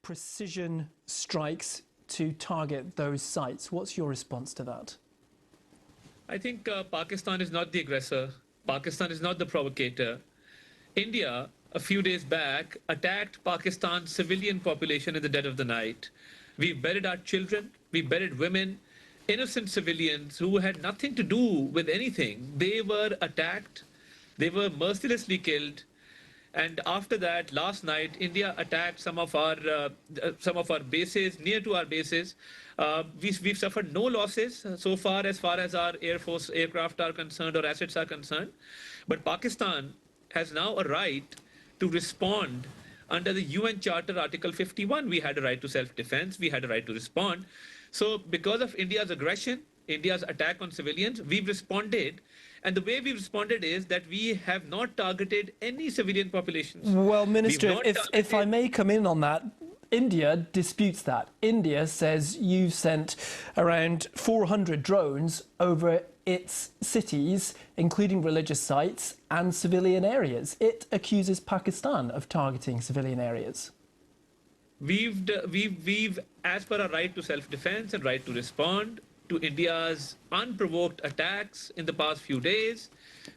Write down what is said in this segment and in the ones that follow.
precision strikes to target those sites. What's your response to that? I think Pakistan is not the aggressor. Pakistan is not the provocator. India, a few days back, attacked Pakistan's civilian population in the dead of the night. We buried our children, we buried women, innocent civilians who had nothing to do with anything. They were attacked, they were mercilessly killed. And after that, last night, India attacked some of our bases, near to our bases. We've suffered no losses so far as our Air Force aircraft are concerned or assets are concerned. But Pakistan has now a right to respond under the UN Charter Article 51. We had a right to self-defense. We had a right to respond. So because of India's aggression, India's attack on civilians, we've responded. And the way we've responded is that we have not targeted any civilian populations. Well, Minister, if I may come in on that, India disputes that. India says you've sent around 400 drones over its cities, including religious sites and civilian areas. It accuses Pakistan of targeting civilian areas. We've, as per our right to self-defense and right to respond to India's unprovoked attacks in the past few days,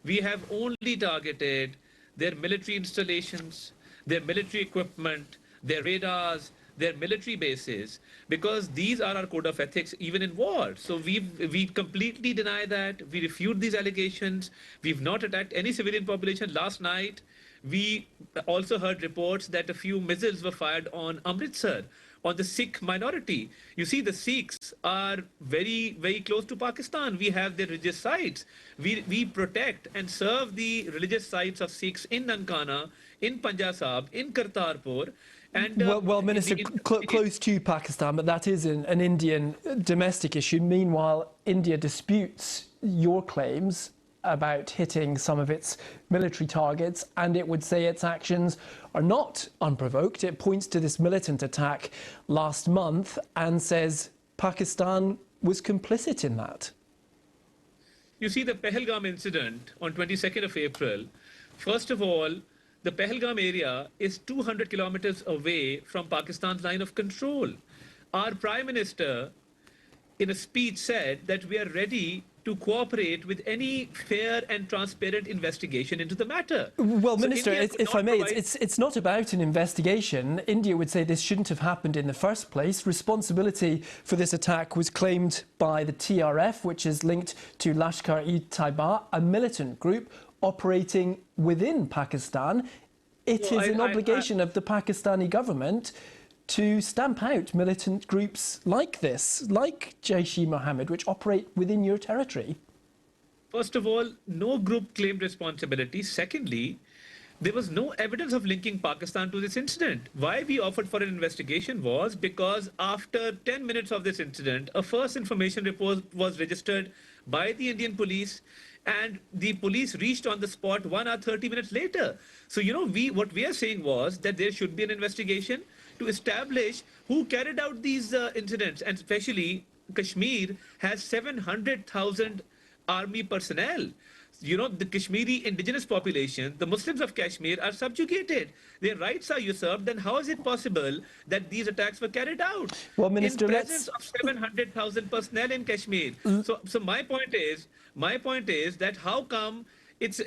we have only targeted their military installations, their military equipment, their radars, their military bases, because these are our code of ethics even in war. So we completely deny that. We refute these allegations. We've not attacked any civilian population. Last night, we also heard reports that a few missiles were fired on Amritsar, on the Sikh minority. You see, the Sikhs are very, very close to Pakistan. We have their religious sites. We protect and serve the religious sites of Sikhs in Nankana, in Punjab, in Kartarpur. And, well, Minister, close to Pakistan, but that is an Indian domestic issue. Meanwhile, India disputes your claims about hitting some of its military targets, and it would say its actions are not unprovoked. It points to this militant attack last month and says Pakistan was complicit in that. You see, the Pahalgam incident on 22nd of April, first of all, the Pahalgam area is 200 kilometers away from Pakistan's line of control. Our Prime Minister, in a speech, said that we are ready to cooperate with any fair and transparent investigation into the matter. Well, so Minister, if I may, it's not about an investigation. India would say this shouldn't have happened in the first place. Responsibility for this attack was claimed by the TRF, which is linked to Lashkar-e-Taiba, a militant group operating within Pakistan. It is an obligation of the Pakistani government to stamp out militant groups like this, like Jaish-e-Mohammed, which operate within your territory. First of all, no group claimed responsibility. Secondly, there was no evidence of linking Pakistan to this incident. Why we offered for an investigation was because after 10 minutes of this incident, a first information report was registered by the Indian police, and the police reached on the spot 1 hour 30 minutes later. So, you know, what we are saying was that there should be an investigation to establish who carried out these incidents. And especially, Kashmir has 700,000 army personnel. You know, the Kashmiri indigenous population, the Muslims of Kashmir, are subjugated. Their rights are usurped. Then how is it possible that these attacks were carried out? Well, Minister, in presence of 700,000 personnel in Kashmir. So my point is that how come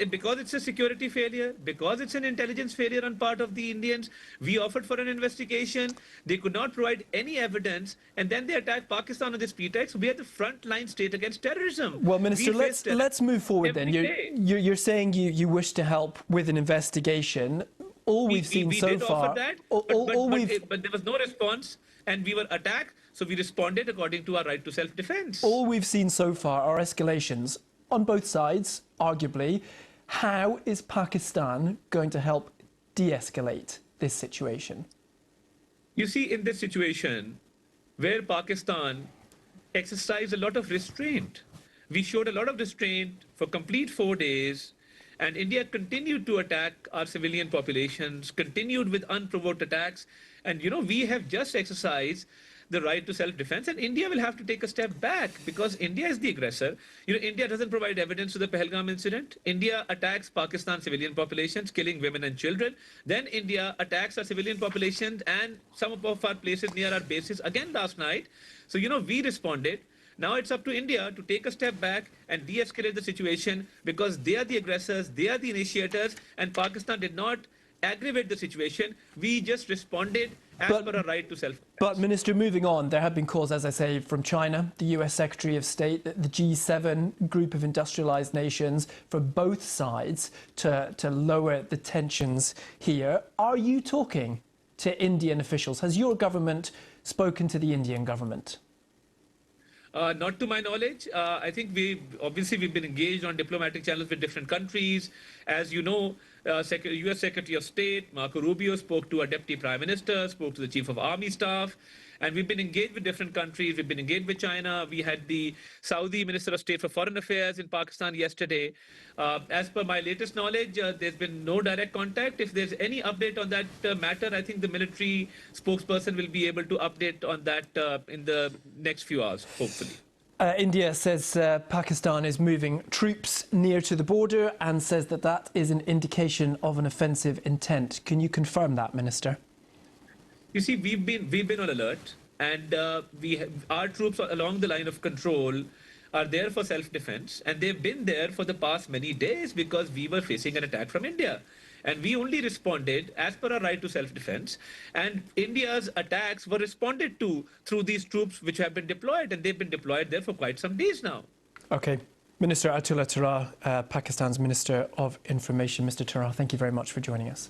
because it's a security failure, because it's an intelligence failure on part of the Indians, we offered for an investigation. They could not provide any evidence, and then they attacked Pakistan on this pretext. We are the frontline state against terrorism. Well, Minister, let's move forward then. You're saying you wish to help with an investigation. All we've seen so far, but there was no response, and we were attacked, so we responded according to our right to self-defense. All we've seen so far are escalations on both sides, arguably. How is Pakistan going to help de-escalate this situation? You see, in this situation, where Pakistan exercised a lot of restraint, we showed a lot of restraint for complete 4 days, and India continued to attack our civilian populations, continued with unprovoked attacks. And, you know, we have just exercised the right to self-defense, and India will have to take a step back because India is the aggressor. India doesn't provide evidence to the Pahalgam incident. India attacks Pakistan civilian populations, killing women and children. Then India attacks our civilian populations and some of our places near our bases again last night. So, we responded. Now it's up to India to take a step back and de-escalate the situation because they are the aggressors, they are the initiators, and Pakistan did not aggravate the situation. We just responded as per our right to self-defense. But, Minister, moving on, there have been calls, as I say, from China, the US Secretary of State, the G7 group of industrialized nations, for both sides to lower the tensions here. Are you talking to Indian officials? Has your government spoken to the Indian government? Not to my knowledge. I think we've been engaged on diplomatic channels with different countries. As you know, US Secretary of State Marco Rubio spoke to our Deputy Prime Minister, spoke to the Chief of Army Staff, and we've been engaged with different countries. We've been engaged with China. We had the Saudi Minister of State for Foreign Affairs in Pakistan yesterday. As per my latest knowledge, there's been no direct contact. If there's any update on that matter, I think the military spokesperson will be able to update on that in the next few hours, hopefully. India says Pakistan is moving troops near to the border and says that is an indication of an offensive intent. Can you confirm that, Minister? You see, we've been on alert, and our troops along the line of control are there for self-defense, and they've been there for the past many days because we were facing an attack from India. And we only responded as per our right to self-defense, and India's attacks were responded to through these troops which have been deployed, and they've been deployed there for quite some days now. OK. Minister Attaullah Tarar, Pakistan's Minister of Information. Mr. Tarar, thank you very much for joining us.